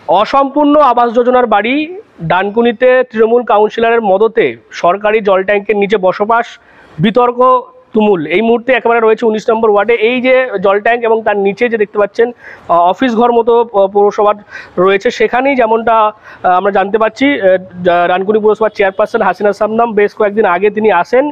অসম্পূর্ণ আবাস যোজনার বাড়ি ডানকুনিতে তৃণমূল কাউন্সিলরের মদতে সরকারি জল ট্যাঙ্কের নিচে বসবাস, বিতর্ক তুমুল। এই মুহূর্তে একেবারে রয়েছে 19 নম্বর ওয়ার্ডে এই যে জল ট্যাঙ্ক এবং তার নিচে যে দেখতে পাচ্ছেন অফিস ঘর মতো পৌরসভার রয়েছে, সেখানেই যেমনটা আমরা জানতে পাচ্ছি ডানকুনি পৌরসভার চেয়ারপারসন হাসিনা সামনাম বেশ কয়েকদিন আগে তিনি আসেন।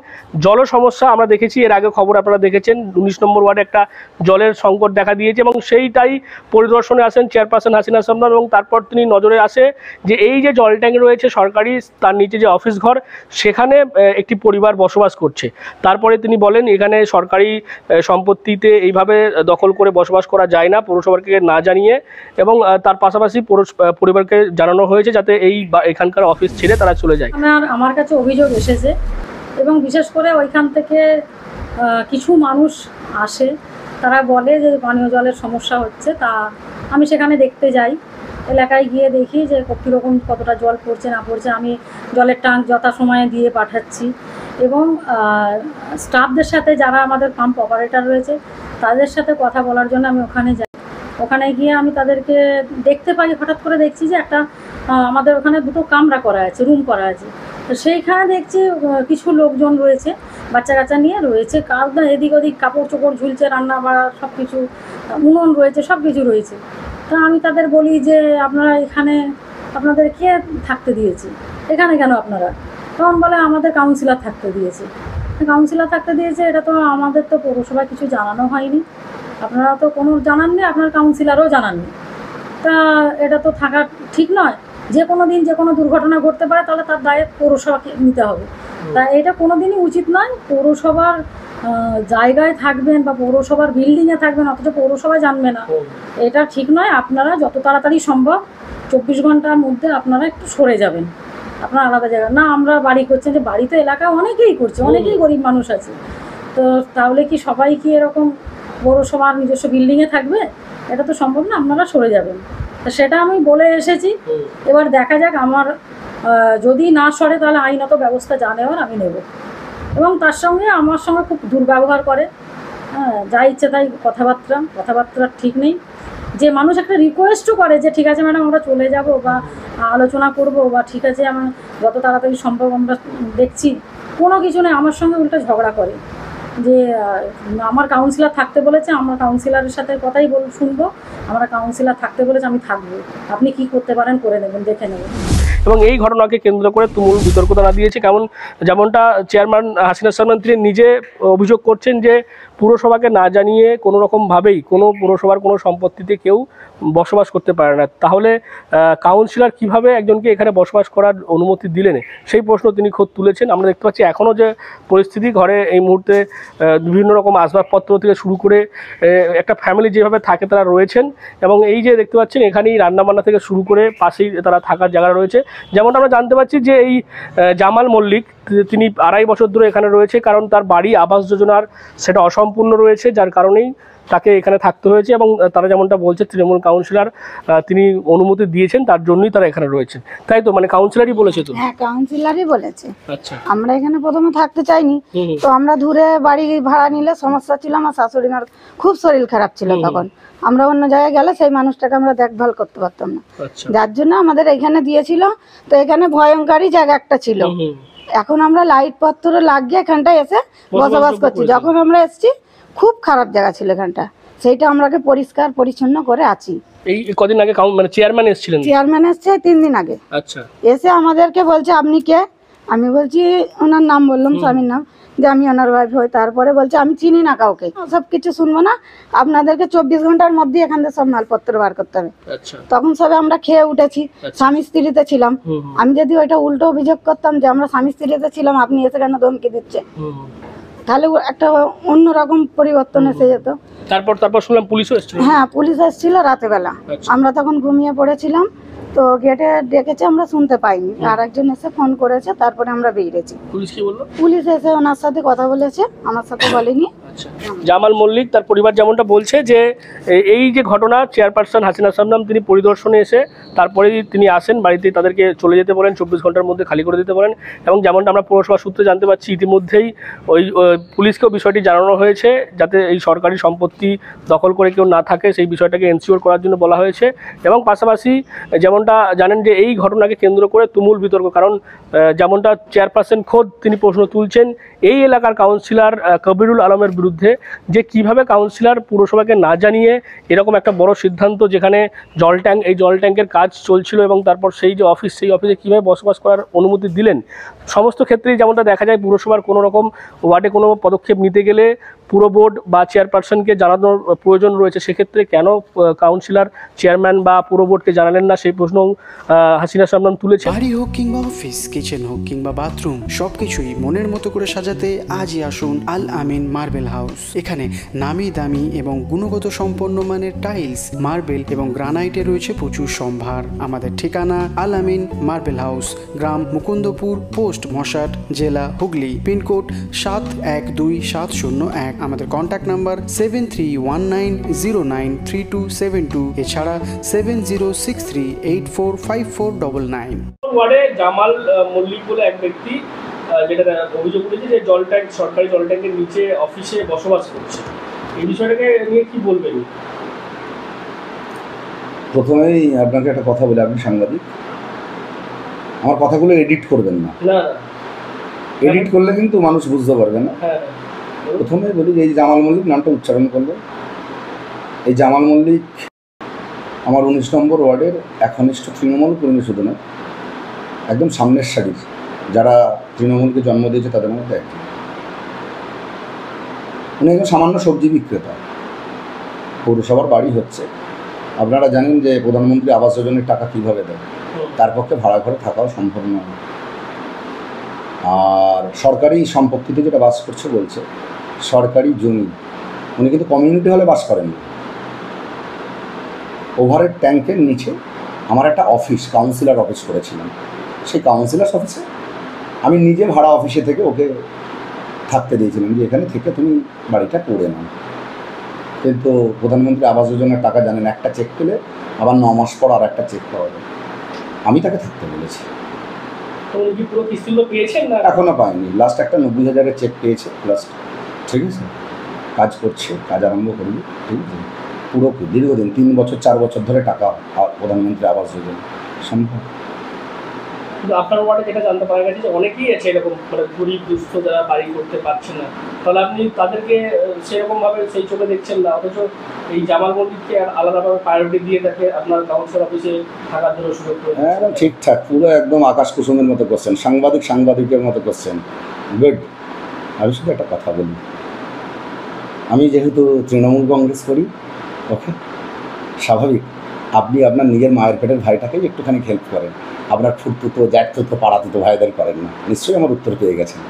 জল সমস্যা আমরা দেখেছি, এর আগে খবর আপনারা দেখেছেন 19 নম্বর ওয়ার্ডে একটা জলের সংকট দেখা দিয়েছে এবং সেইটাই পরিদর্শনে আসেন চেয়ারপারসন হাসিনা সামনাম এবং তারপর তিনি নজরে আসে যে এই যে জল ট্যাঙ্ক রয়েছে সরকারি, তার নিচে যে অফিস ঘর, সেখানে একটি পরিবার বসবাস করছে। তারপরে তিনি বলেন এখানে সরকারি সম্পত্তিতে এইভাবে দখল করে বসবাস করা যায় না, পৌরসভাকে না জানিয়ে, এবং তার পাশাপাশি পরিবারকে জানানো হয়েছে যাতে এখানকার অফিস ছেড়ে তারা চলে যায়। আমার কাছে অভিযোগ এসেছে এবং বিশেষ করে ওইখান থেকে কিছু মানুষ আসে, তারা বলে যে পানীয় জলের সমস্যা হচ্ছে। তা আমি সেখানে দেখতে যাই, এলাকায় গিয়ে দেখি যে কীরকম কতটা জল পড়ছে না পড়ছে। আমি জলের ট্যাঙ্ক যথাসময়ে দিয়ে পাঠাচ্ছি এবং স্টাফদের সাথে যারা আমাদের পাম্প অপারেটর রয়েছে তাদের সাথে কথা বলার জন্য আমি ওখানে যাই। ওখানে গিয়ে আমি তাদেরকে দেখতে পাই, হঠাৎ করে দেখছি যে একটা আমাদের ওখানে দুটো কামরা করা আছে, রুম করা আছে। তো সেইখানে দেখছি কিছু লোকজন রয়েছে, বাচ্চা কাচ্চা নিয়ে রয়েছে, কার এদিক ওদিক কাপড় চোপড় ঝুলছে, রান্না বাড়া সব কিছু, উনুন রয়েছে, সব কিছু রয়েছে। তা আমি তাদের বলি যে আপনারা এখানে আপনাদের কে থাকতে দিয়েছে, এখানে কেন আপনারা? তখন বলে আমাদের কাউন্সিলর থাকতে দিয়েছে। কাউন্সিলর থাকতে দিয়েছে, এটা তো আমাদের তো পৌরসভায় কিছু জানানো হয়নি, আপনারা তো কোনো জানাননি, আপনার কাউন্সিলরও জানাননি। তা এটা তো থাকা ঠিক নয়। যে কোনো দিন যে কোনো দুর্ঘটনা ঘটতে পারে, তাহলে তার দায় পৌরসভাকে নিতে হবে। তা এটা কোনো দিনই উচিত নয়। পৌরসভার জায়গায় থাকবেন বা পৌরসভার বিল্ডিংয়ে থাকবেন, অথচ পৌরসভা জানবে না, এটা ঠিক নয়। আপনারা যত তাড়াতাড়ি সম্ভব 24 ঘন্টার মধ্যে আপনারা একটু সরে যাবেন, আপনার আলাদা জায়গা না। আমরা বাড়ি করছেন, যে বাড়িতে এলাকায় অনেকেই করছে, অনেকেই গরিব মানুষ আছে, তো তাহলে কি সবাই কি এরকম পৌরসভার নিজস্ব বিল্ডিংয়ে থাকবে? এটা তো সম্ভব না, আপনারা সরে যাবেন। তো সেটা আমি বলে এসেছি। এবার দেখা যাক, আমার যদি না সরে তাহলে আইনত ব্যবস্থা যা নেওয়ার আমি নেব। এবং তার সঙ্গে আমার সঙ্গে খুব দুর্ব্যবহার করে, হ্যাঁ, যা ইচ্ছে তাই কথাবার্তা ঠিক নেই। যে মানুষ একটা রিকোয়েস্টও করে যে ঠিক আছে ম্যাডাম আমরা চলে যাব বা আলোচনা করব বা ঠিক আছে আমার যত তাড়াতাড়ি সম্ভব আমরা দেখছি, কোনো কিছু নেই। আমার সঙ্গে উল্টো ঝগড়া করে যে আমার কাউন্সিলর থাকতে বলেছে, আমরা কাউন্সিলরের সাথে কথাই শুনবো, আমরা কাউন্সিলর থাকতে বলেছে, আমি থাকবো, আপনি কি করতে পারেন করে নেবেন, দেখে নেবেন। এবং এই ঘটনাকে কেন্দ্র করে তুমুল বিতর্ক তারা দিয়েছে। যেমনটা চেয়ারম্যান হাসিনা সামনাম তিনি নিজে অভিযোগ করছেন যে পুরসভাকে না জানিয়ে কোনো রকমভাবেই কোনো পুরসভার কোনো সম্পত্তিতে কেউ বসবাস করতে পারে না। তাহলে কাউন্সিলর কিভাবে একজনকে এখানে বসবাস করার অনুমতি দিলেন, সেই প্রশ্ন তিনি খোদ তুলেছেন। আমরা দেখতে পাচ্ছি এখনও যে পরিস্থিতি, ঘরে এই মুহূর্তে বিভিন্ন রকম আসবাবপত্র থেকে শুরু করে একটা ফ্যামিলি যেভাবে থাকে তারা রয়েছেন। এবং এই যে দেখতে পাচ্ছেন এখানেই রান্নাবান্না থেকে শুরু করে পাশেই তারা থাকার জায়গা রয়েছে। যেমনটা আমরা জানতে পারছি যে এই জামাল মল্লিক তিনি 2.5 বছর ধরে এখানে রয়েছে, কারণ তার বাড়ি আবাস যোজনার সেটা অসম্পূর্ণ রয়েছে, যার কারণেই তাকে এখানে থাকতে হয়েছে। এবং তারা যেমনটা বলছে তৃণমূল কাউন্সিলর তিনি অনুমতি দিয়েছেন, তার জন্যই তারা এখানে রয়েছে, তাই তো? মানে কাউন্সিলরই বলেছে তো? হ্যাঁ, কাউন্সিলরই বলেছে। আচ্ছা, আমরা এখানে প্রথমে থাকতে চাইনি, তো আমরা দূরে বাড়ি ভাড়া নিলে সমস্যা ছিল। আমার শাশুড়ি মার খুব শরীর খারাপ ছিল, তখন আমরা অন্য জায়গায় গেলে সেই মানুষটাকে আমরা দেখভাল করতে পারতাম না, যার জন্য আমাদের এখানে দিয়েছিল। তো এখানে ভয়ঙ্করী জায়গা একটা ছিল। এখন আমরা লাইট পত্র লাগিয়ে এখানটায় এসে বসবাস করছি। যখন আমরা এসেছি খুব খারাপ জায়গা ছিল এখানটা, সেইটা আমরাকে পরিষ্কার পরিচ্ছন্ন করে আছি। এই কদিন আগে মানে চেয়ারম্যান এসেছিলেন? চেয়ারম্যান এসছে 3 দিন আগে। আচ্ছা, এসে আমাদেরকে বলছে আপনি কে? আমি বলছি ওনার নাম বললাম, স্বামীর নাম, যে আমি ওনার ওয়াইফ হই। তারপরে বলছে আমি চিনি না কাউকে, সব কিছু শুনবো না, আপনাদেরকে 24 ঘন্টার মধ্যে এখান থেকে সব মালপত্র বার করতে হবে। তখন সবে আমরা খেয়ে উঠেছি, স্বামী স্ত্রীতে ছিলাম। আমি যদি ওইটা উল্টো অভিযোগ করতাম যে আমরা স্বামী স্ত্রীতে ছিলাম, আপনি এসে কেন ধমকি দিচ্ছে, তাহলে একটা অন্যরকম পরিবর্তন এসে যেত। তারপর শুনলাম পুলিশও এসেছিল। হ্যাঁ, পুলিশ এসেছিল রাতে বেলা। আমরা তখন ঘুমিয়ে পড়েছিলাম, তো গেটে ডেকেছে, আমরা শুনতে পাইনি। আর একজন এসে ফোন করেছে, তারপরে আমরা বেরিয়েছি। পুলিশ কি বললো? পুলিশ এসে ওনার সাথে কথা বলেছে, আমার সাথে বলেনি। আচ্ছা, জামাল মল্লিক তার পরিবার যেমনটা বলছে যে এই যে ঘটনা, চেয়ারপারসন হাসিনা শাবনম তিনি পরিদর্শনে এসে তারপরেই তিনি আসেন, বাড়িতে তাদেরকে চলে যেতে বলেন, 24 ঘন্টার মধ্যে খালি করে দিতে বলেন। এবং যেমনটা আমরা পৌরসভা সূত্রে জানতে পারছি, ইতিমধ্যেই ওই পুলিশকেও বিষয়টি জানানো হয়েছে, যাতে এই সরকারি সম্পত্তি দখল করে কেউ না থাকে সেই বিষয়টাকে এনশিওর করার জন্য বলা হয়েছে। এবং পাশাপাশি যেমনটা জানেন যে এই ঘটনাকে কেন্দ্র করে তুমুল বিতর্ক, কারণ যেমনটা চেয়ারপারসন খোদ তিনি প্রশ্ন তুলছেন এই এলাকার কাউন্সিলর কবিরুল আলমের বিরুদ্ধে, যে কিভাবে কাউন্সিলর পুরসভাকে না জানিয়ে এরকম একটা বড় সিদ্ধান্ত, যেখানে এই জল ট্যাঙ্কের কাজ চলছিল এবং তারপর সেই যে অফিস, সেই অফিসে কীভাবে বসবাস করার অনুমতি দিলেন। সমস্ত ক্ষেত্রেই যেমনটা দেখা যায়, পুরসভার কোনো রকম ওয়ার্ডে কোনো পদক্ষেপ নিতে গেলে পুরো বোর্ড বা চেয়ারপারসনকে জানানোর প্রয়োজন রয়েছে, সেক্ষেত্রে কেন কাউন্সিলর, চেয়ারম্যান বা পুরো বোর্ডকে জানালেন না, সেই প্রশ্ন হাসিনা শাবনম তুলেছে। বাড়ি হোক কিংবা অফিস, কিচেন হোক কিংবা বাথরুম, সবকিছুই মনের মতো করে সাজাতে আজই আসুন আল আমিন মার্বেল হাউস। এখানে নামি দামি এবং গুণগত সম্পন্ন মানের টাইলস, মার্বেল এবং গ্রানাইটে রয়েছে প্রচুর সম্ভার। আমাদের ঠিকানা আল আমিন মার্বেল হাউস, গ্রাম মুকুন্দপুর, পোস্ট মশাট, জেলা হুগলি, পিনকোড 712701। আমাদের কন্ট্যাক্ট নাম্বার 7319093272, এছাড়া 7063845499। ওয়ার্ডে জামাল মল্লিক বলে এক ব্যক্তি যেটা অভিযোগ উঠেছে যে সরকারি জল ট্যাঙ্কের নিচে অফিসে বসবাস করছে, এই বিষয়টাকে নিয়ে কি বলবেন? প্রথমেই আপনাকে একটা কথা বলি, আপনি সাংবাদিক, আমার কথাগুলো এডিট করবেন না। এডিট করলে কিন্তু মানুষ বুঝতে পারবে না। প্রথমে বলি যে এই জামাল মল্লিক নামটা উচ্চারণ করবেন। এই জামাল মল্লিক আমার 19 নম্বর ওয়ার্ডের একনিষ্ঠ তৃণমূল কর্মী, শুধু নয়, একদম সামনের সারির যারা তৃণমূলকে জন্ম দিয়েছে তাদের মধ্যে একজন। উনি একজন সামান্য সবজি বিক্রেতা। পৌরসভার বাড়ি হচ্ছে, আপনারা জানেন যে প্রধানমন্ত্রী আবাস যোজনার টাকা কীভাবে দেয়, তার পক্ষে ভাড়া ঘরে থাকাও সম্ভব নয়। আর সরকারি সম্পত্তিতে যেটা বাস করছে বলছে সরকারি জমি, উনি কিন্তু কমিউনিটি হলে বাস করেন না। ওভারের ট্যাঙ্কের নিচে আমার একটা অফিস, কাউন্সিলর অফিস করেছিলাম। সেই কাউন্সিলর অফিসে আমি নিজে ভাড়া অফিসে থেকে ওকে থাকতে দিয়েছিলাম, যে এখানে থেকে তুমি বাড়িটা করে নাও। কিন্তু প্রধানমন্ত্রী আবাস যোজনার টাকা জানেন, একটা চেক পেলে আবার 9 মাস পর আর একটা চেক পাওয়া যায়। আমি তাকে থাকতে বলেছি। এখনো পাইনি, লাস্ট একটা 90,000-এর চেক পেয়েছে লাস্ট। ঠিক আছে, কাজ করছে, কাজ আরম্ভ করবে। ঠিক আছে, পুরো দীর্ঘদিন 3 বছর 4 বছর ধরে টাকা প্রধানমন্ত্রী আবাস যোজনা সম্ভব। কিন্তু আপনার ওয়ার্ডে যেটা জানতে পারা গেছে যে অনেকেই আছে এরকম, মানে গরিব দুস্থ যারা বাড়ি করতে পারছে না, তাহলে আপনি তাদেরকে সেরকমভাবে সেই চোখে দেখছেন না, অথচ এই জামাল মল্লিককে আলাদাভাবে প্রায়োরিটি দিয়ে তাকে আপনার কাউন্সিলর অফিসে থাকার জন্য সুযোগ করে। হ্যাঁ, ঠিকঠাক, পুরো একদম আকাশ কুসুমের মতো করছেন, সাংবাদিকের মতো করছেন। গুড। আমি শুধু একটা কথা বলি, আমি যেহেতু তৃণমূল কংগ্রেস করি, ওকে, স্বাভাবিক আপনি আপনার নিজের মায়ের পেটের ভাইটাকেই একটুখানি হেল্প করেন, আপনার ফুটতুতো জ্যাঠতুতো পাড়াতুতো ভাইদের করেন না। নিশ্চয়ই আমার উত্তর পেয়ে গেছেন।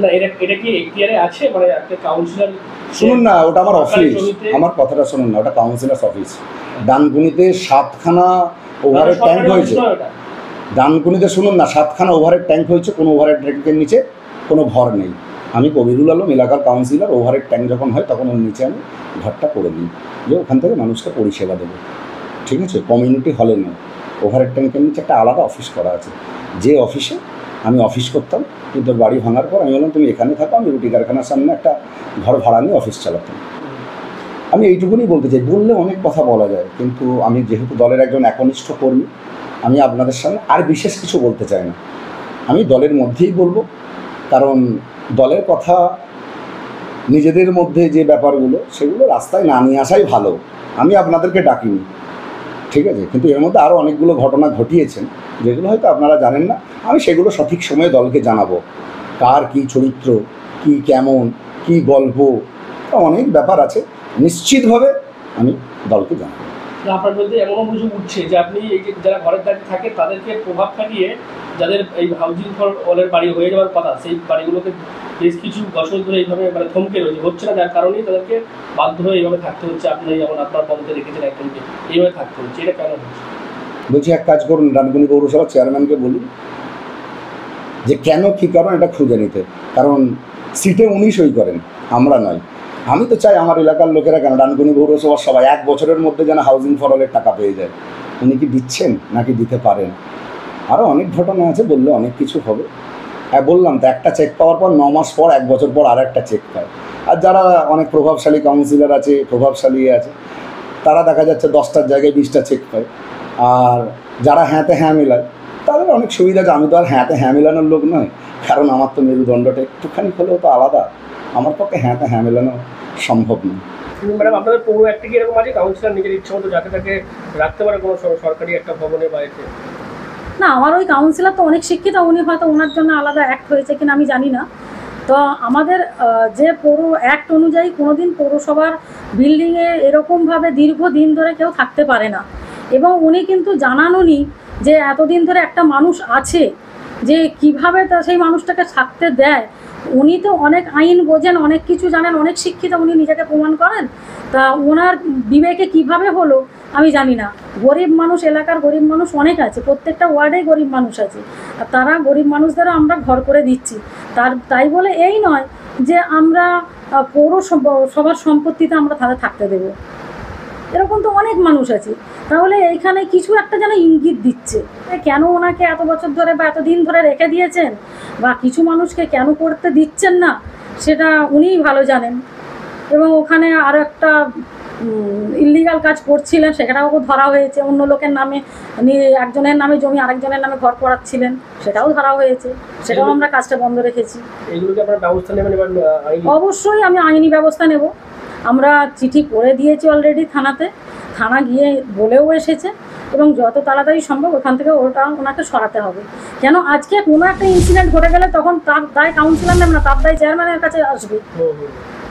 না, এটা কি এখতিয়ারে আছে? মানে একটা কাউন্সিলর, শুনুন না, ওটা আমার অফিস, আমার কথাটা শুনুন না, ওটা কাউন্সিলর অফিস। ডানকুনিতে 7খানা ওভারের ট্যাঙ্ক হয়েছে। ডানকুনিতে শুনুন না, 7খানা ওভারের ট্যাঙ্ক হয়েছে, কোনো ওভারের ট্যাঙ্কের নিচে কোনো ঘর নেই। আমি কবিরুল আলম, এলাকার কাউন্সিলর। ওভারের ট্যাঙ্ক যখন হয় তখন ওর নিচে আমি ঘরটা করে দিই, যে ওখান থেকে মানুষকে পরিষেবা দেবো। ঠিক আছে, কমিউনিটি হলে নয়, ওভারের ট্যাঙ্কের নিচে একটা আলাদা অফিস করা আছে। যে অফিসে আমি অফিস করতাম, কিন্তু বাড়ি ভাঙার পর আমি বললাম তুমি এখানে থাকো, আমি রুটি কারখানার সামনে একটা ঘর ভাড়া নিয়ে অফিস চালাতাম। আমি এইটুকুনি বলতে চাই, বললে অনেক কথা বলা যায়, কিন্তু আমি যেহেতু দলের একজন একনিষ্ঠ কর্মী, আমি আপনাদের সামনে আর বিশেষ কিছু বলতে চাই না। আমি দলের মধ্যেই বলবো, কারণ দলের কথা নিজেদের মধ্যে যে ব্যাপারগুলো সেগুলো রাস্তায় না নিয়ে আসাই ভালো। আমি আপনাদেরকে ডাকিনি, ঠিক আছে, কিন্তু এর মধ্যে আরও অনেকগুলো ঘটনা ঘটিয়েছেন যেগুলো হয়তো আপনারা জানেন না। আমি সেগুলো সঠিক সময়ে দলকে জানাবো, কার কী চরিত্র, কি কেমন, কি গল্প, অনেক ব্যাপার আছে, নিশ্চিতভাবে আমি দলকে জানাবো। আপনার মধ্যে এমন অভিযোগ উঠছে যে আপনি এই যে যারা ঘরের দাঁড়িয়ে থাকে তাদেরকে প্রভাব খাটিয়ে, যাদের এই হাউজিং ফর অলের বাড়ি হয়ে যাওয়ার কথা, সেই বাড়িগুলোকে বেশ কিছু বছর ধরে এইভাবে মানে থমকে রয়েছে, হচ্ছে না, যার কারণেই তাদেরকে বাধ্য হয়ে এইভাবে থাকতে হচ্ছে। আপনি যেমন আপনার পদে রেখেছেন একজনকে, এইভাবে থাকতে হচ্ছে, এটা কেন হচ্ছে? বলছি, এক কাজ করুন, ডানকুনি পৌরসভার চেয়ারম্যানকে বলুন যে কেন কী কারণ এটা খুঁজে নিতে, কারণ সিটে উনি সই করেন, আমরা নয়। আমি তো চাই আমার এলাকার লোকেরা কেন ডানকুনি পৌরসভার সবাই 1 বছরের মধ্যে যেন হাউজিং ফর অলের টাকা পেয়ে যায়। উনি কি দিচ্ছেন নাকি দিতে পারেন? আরও অনেক ঘটনা আছে, বললে অনেক কিছু হবে। হ্যাঁ বললাম তো, একটা চেক পাওয়ার পর 9 মাস পর 1 বছর পর আর একটা চেক পায়। আর যারা অনেক প্রভাবশালী কাউন্সিলর আছে, প্রভাবশালী আছে, তারা দেখা যাচ্ছে 10টার জায়গায় 20টা চেক পায়। আর যারা হ্যাঁতে হ্যাঁ মেলায় তাদের অনেক সুবিধা আছে। আমি তো আর হ্যাঁতে হ্যাঁ মেলানোর লোক নয়, কারণ আমার তো মেরুদণ্ডটা একটুখানি হলেও তো আলাদা। আমার পক্ষে হ্যাঁতে হ্যাঁ মেলানো সম্ভব নয়। ম্যাডাম, আপনাদের পৌর একটা কি এরকম আছে কাউন্সিলর নিজের ইচ্ছা মতো যাকে তাকে রাখতে পারে কোনো সরকারি একটা ভবনের বাড়িতে? না, আমার ওই কাউন্সিলর তো অনেক শিক্ষিত, উনি হয়তো ওনার জন্য আলাদা অ্যাক্ট হয়েছে কিনা আমি জানি না। তো আমাদের যে পৌর অ্যাক্ট অনুযায়ী কোনোদিন পৌরসভার বিল্ডিংয়ে এরকমভাবে দীর্ঘদিন ধরে কেউ থাকতে পারে না। এবং উনি কিন্তু জানাননি যে এতদিন ধরে একটা মানুষ আছে, যে কিভাবে তা সেই মানুষটাকে থাকতে দেয়। উনি তো অনেক আইন বোঝেন, অনেক কিছু জানেন, অনেক শিক্ষিত, উনি নিজেকে প্রমাণ করেন। তা ওনার বিবেকে কিভাবে হলো আমি জানি না। গরিব মানুষ, এলাকার গরিব মানুষ অনেক আছে, প্রত্যেকটা ওয়ার্ডেই গরিব মানুষ আছে, আর তারা গরিব মানুষদেরও আমরা ঘর করে দিচ্ছি। তাই বলে এই নয় যে আমরা পৌরসভার সম্পত্তিতে আমরা তাদের থাকতে দেবো, এরকম তো অনেক মানুষ আছে। তাহলে এইখানে কিছু একটা যেন ইঙ্গিত দিচ্ছে, কেন ওনাকে এত বছর ধরে বা এতদিন ধরে রেখে দিয়েছেন, বা কিছু মানুষকে কেন করতে দিচ্ছেন না, সেটা উনিই ভালো জানেন। এবং ওখানে আরও একটা ইলিগাল কাজ করছিলেন, সেটাও ধরা হয়েছে। অন্য লোকের নামে, একজনের নামে জমি আরেকজনের নামে ঘর করাচ্ছিলেন, সেটাও ধরা হয়েছে। সেটাও আমরা কাজটা বন্ধ রেখেছি। এইগুলোকে আপনারা ব্যবস্থা নেবেন? অবশ্যই আমি আইনি ব্যবস্থা নেব। আমরা চিঠি করে দিয়েছি অলরেডি থানাতে, থানা গিয়ে বলেও এসেছে, এবং যত তাড়াতাড়ি সম্ভব ওখান থেকে ওনাকে সরাতে হবে। কেন আজকে কোনো একটা ইনসিডেন্ট ঘটে গেলে তখন তার দায় কাউন্সিলর নেবে না, তার দায় চেয়ারম্যানের কাছে আসবে।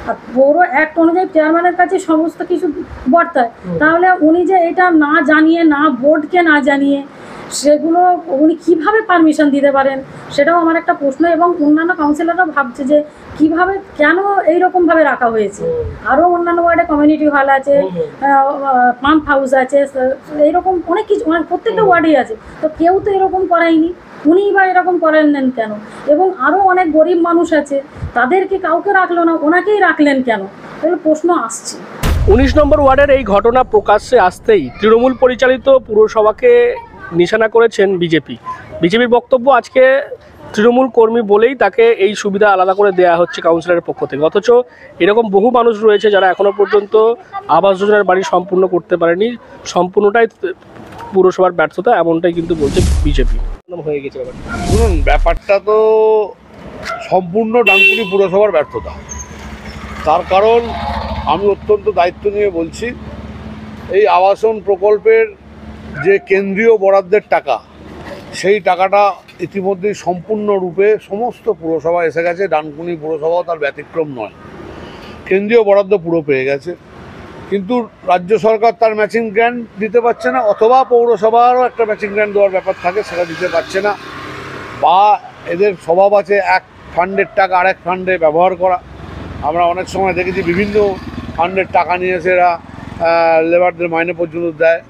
আর পৌর অ্যাক্ট অনুযায়ী চেয়ারম্যানের কাছে সমস্ত কিছু বর্তায়। তাহলে উনি যে এটা না জানিয়ে, না বোর্ডকে না জানিয়ে, সেগুলো উনি কিভাবে পারমিশন দিতে পারেন, সেটাও আমার একটা প্রশ্ন। এবং অন্যান্য কাউন্সিলররা ভাবছে যে কিভাবে, কেন এইরকমভাবে রাখা হয়েছে। আরও অন্যান্য ওয়ার্ডে কমিউনিটি হল আছে, পাম্প হাউস আছে, এইরকম অনেক কিছু, মানে প্রত্যেকটা ওয়ার্ডেই আছে। তো কেউ তো এরকম করায়নি, উনিই বা এরকম করেন কেন? এবং আরও অনেক গরিব মানুষ আছে, তাদেরকে কাউকে রাখলো না, ওনাকেই রাখলেন কেন? এগুলো প্রশ্ন আসছে। 19 নম্বর ওয়ার্ডের এই ঘটনা প্রকাশ্যে আসতেই তৃণমূল পরিচালিত পুরসভাকে নিশানা করেছেন বিজেপির বক্তব্য, আজকে তৃণমূল কর্মী বলেই তাকে এই সুবিধা আলাদা করে দেওয়া হচ্ছে কাউন্সিলরের পক্ষ থেকে। অথচ এরকম বহু মানুষ রয়েছে যারা এখনো পর্যন্ত আবাস যোজনার বাড়ি সম্পূর্ণ করতে পারেনি। সম্পূর্ণটাই পুরসভার ব্যর্থতা, এমনটাই কিন্তু বলছে বিজেপি। হয়ে গেছে ব্যাপারটা। শুনুন, ব্যাপারটা তো সম্পূর্ণ ডানকুনি পুরসভার ব্যর্থতা। তার কারণ আমি অত্যন্ত দায়িত্ব নিয়ে বলছি, এই আবাসন প্রকল্পের যে কেন্দ্রীয় বরাদ্দের টাকা, সেই টাকাটা ইতিমধ্যেই সম্পূর্ণরূপে সমস্ত পুরসভা এসে গেছে। ডানকুনি পুরসভাও তার ব্যতিক্রম নয়। কেন্দ্রীয় বরাদ্দ পুরো পেয়ে গেছে, কিন্তু রাজ্য সরকার তার ম্যাচিং গ্র্যান্ট দিতে পারছে না, অথবা পৌরসভারও একটা ম্যাচিং গ্র্যান্ট দেওয়ার ব্যাপার থাকে, সেটা দিতে পারছে না। বা এদের স্বভাব আছে এক ফান্ডের টাকা আরেক ফান্ডে ব্যবহার করা। আমরা অনেক সময় দেখেছি বিভিন্ন ফান্ডের টাকা নিয়ে এসে এরা লেবারদের মাইনে পর্যন্ত দেয়,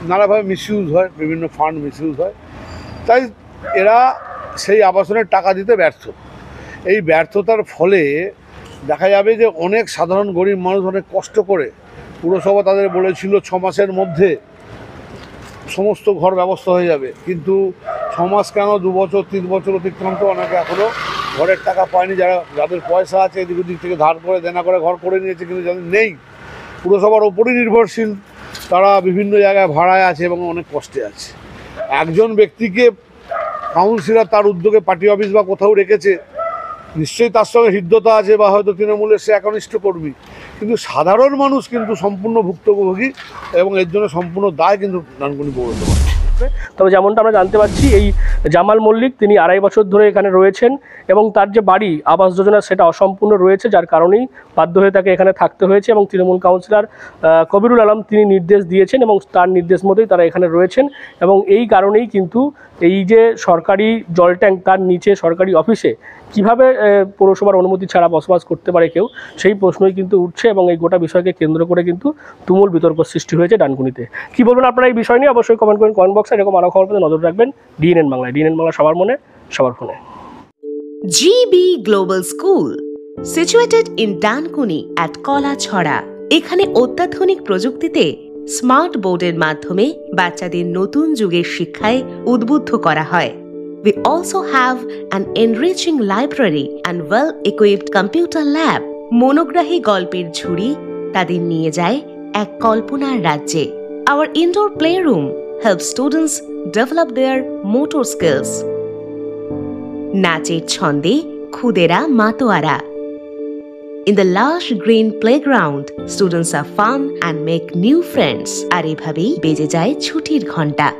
নানাভাবে মিসইউজ হয়, বিভিন্ন ফান্ড মিসইউজ হয়। তাই এরা সেই আবাসনের টাকা দিতে ব্যর্থ। এই ব্যর্থতার ফলে দেখা যাবে যে অনেক সাধারণ গরিব মানুষ অনেক কষ্ট করে, পুরসভা তাদের বলেছিল 6 মাসের মধ্যে সমস্ত ঘর ব্যবস্থা হয়ে যাবে, কিন্তু 6 মাস কেন, 2 বছর 3 বছর অতিক্রান্ত, অনেকে এখনও ঘরের টাকা পায়নি। যাদের পয়সা আছে এদিক ওদিক থেকে ধার করে দেনা করে ঘর করে নিয়েছে, কিন্তু যাদের নেই, পুরসভার ওপরই নির্ভরশীল, তারা বিভিন্ন জায়গায় ভাড়ায় আছে এবং অনেক কষ্টে আছে। একজন ব্যক্তিকে কাউন্সিলর তার উদ্যোগে পার্টি অফিস বা কোথাও রেখেছে, নিশ্চয়ই তার সঙ্গে হৃদ্যতা আছে, বা হয়তো তৃণমূলের সে একনিষ্ঠ কর্মী, কিন্তু সাধারণ মানুষ কিন্তু সম্পূর্ণ ভুক্তভোগী, এবং এর জন্য সম্পূর্ণ দায় কিন্তু ডানকুনি পৌরসভা। তবে যেমনটা আমরা জানতে পারছি, এই জামাল মল্লিক তিনি 2.5 বছর ধরে এখানে রয়েছেন, এবং তার যে বাড়ি আবাস যোজনা সেটা অসম্পূর্ণ রয়েছে, যার কারণেই বাধ্য হয়ে তাকে এখানে থাকতে হয়েছে। এবং তৃণমূল কাউন্সিলর কবিরুল আলম তিনি নির্দেশ দিয়েছেন, এবং তার নির্দেশ মতোই তারা এখানে রয়েছেন। এবং এই কারণেই কিন্তু এই যে সরকারি জল ট্যাঙ্ক, তার নিচে সরকারি অফিসে কিভাবে পৌরসভার অনুমতি ছাড়া বসবাস করতে পারে কেউ, সেই প্রশ্নই কিন্তু উঠছে। এবং এই গোটা বিষয়কে কেন্দ্র করে কিন্তু তুমুল বিতর্ক সৃষ্টি হয়েছে ডানকুনিতে। কি বলবেন আপনারা এই বিষয় নিয়ে? অবশ্যই কমেন্ট করেন কমেন্ট বক্সে। এরকম আরও খবর পেতে নজর রাখবেন ডিএনএন বাংলায়। ডিএনএন বাংলা সবার মনে, সবার ফোনে। GB Global School, Situated in Dankuni at Kola Chhora, এখানে অত্যাধুনিক প্রযুক্তিতে স্মার্ট বোর্ডের মাধ্যমে বাচ্চাদের নতুন যুগের শিক্ষায় উদ্বুদ্ধ করা হয়। We also have an enriching library and well-equipped computer lab. মনোগ্রাহী গল্পের ঝুড়ি তাদের নিয়ে যায় এক কল্পনার রাজ্যে। Our indoor playroom helps students develop their motor skills. নাচের ছন্দে খুদেরা মাতোয়ারা। In the lush green playground, students have fun and make new friends. আর এভাবেই বেজে যায় ছুটির ঘন্টা।